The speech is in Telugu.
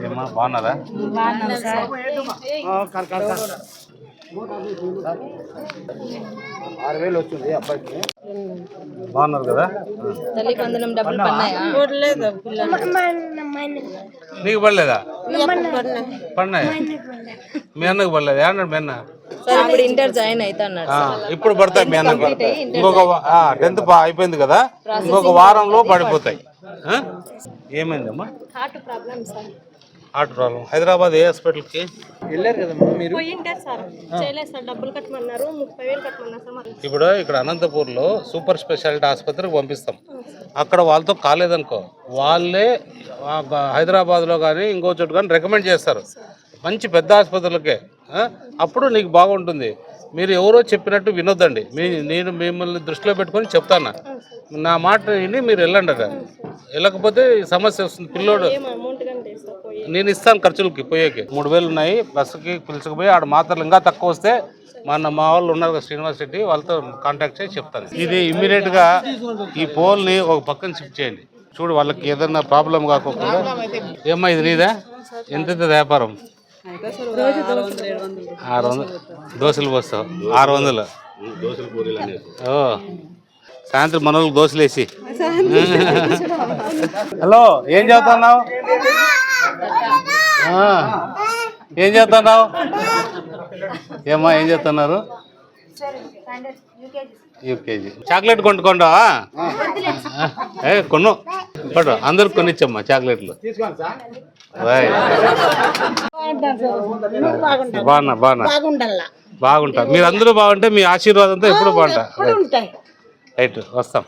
ఏమ్మా బాగున్నారా? బాగున్నాం సార్. 6,000 వచ్చింది అబ్బాయికి. బాగున్నారు కదా? తల్లికి వందనం డబ్బులు పన్నాయా? నీకు పడలేదా? పడినాయి. మీ అన్నకు పడలేదు. ఏమన్నాడు మీ అన్న? సార్ ఇప్పుడు ఇంటర్ జాయిన్ అవుతా అన్నాడు. ఇప్పుడు పడతాయి మీ అన్నకు. ఇంకొక 10th అయిపోయింది కదా, ఇంకొక వారంలో పడిపోతాయి. ఏమైందమ్మా? Heart problem sir. Heart problem. Hyderabad ఏ హాస్పిటల్కి వెళ్ళారు కదమ్మా మీరు? పోయింటారు సార్, చేయలేదు సార్. డబ్బులు కట్టమన్నారు, 30,000 కట్టమన్నారు సార్. ఇప్పుడు ఇక్కడ అనంతపూర్లో సూపర్ స్పెషాలిటీ ఆసుపత్రికి పంపిస్తాం. అక్కడ వాళ్ళతో కాలేదనుకో, వాళ్ళే హైదరాబాద్లో కానీ ఇంకో చోటు కానీ రికమెండ్ చేస్తారు మంచి పెద్ద ఆసుపత్రులకే. అప్పుడు నీకు బాగుంటుంది. మీరు ఎవరో చెప్పినట్టు వినొద్దండి. నేను మిమ్మల్ని దృష్టిలో పెట్టుకొని చెప్తాను. నా మాట విని మీరు వెళ్ళండి. వెళ్ళకపోతే సమస్య వస్తుంది. పిల్లోడు నేను ఇస్తాను ఖర్చులకి పోయేకి. 3,000 ఉన్నాయి. బస్సుకి పిలుచుకుపోయి ఆడ మాత్రలు ఇంకా తక్కువ వస్తే మా వాళ్ళు ఉన్నారు కదా శ్రీనివాస్ రెడ్డి, వాళ్ళతో కాంటాక్ట్ చేసి చెప్తాను. ఇది ఇమ్మీడియట్గా ఈ పోల్ని ఒక పక్కన షిఫ్ట్ చేయండి. చూడు వాళ్ళకి ఏదైనా ప్రాబ్లం కాకుండా. ఏమ్మా ఇది నీదా? ఎంత వ్యాపారం? 600 దోశలు పోస్తావు. 600 ఓ సాయంత్రం మన వాళ్ళకి దోశలు వేసి. హలో, ఏం చదువుతున్నావు? ఏం చేస్తున్నావు? ఏమ్మా ఏం చేస్తున్నారు? యూకేజీ. చాక్లెట్ కొంటుకోండా? కొను పడు, అందరికి కొనిచ్చమ్మా చాక్లెట్లు. బాగుంటా. మీరు అందరూ బాగుంటే మీ ఆశీర్వాదంతో ఎప్పుడు బాగుంటా. రైట్, వస్తాం.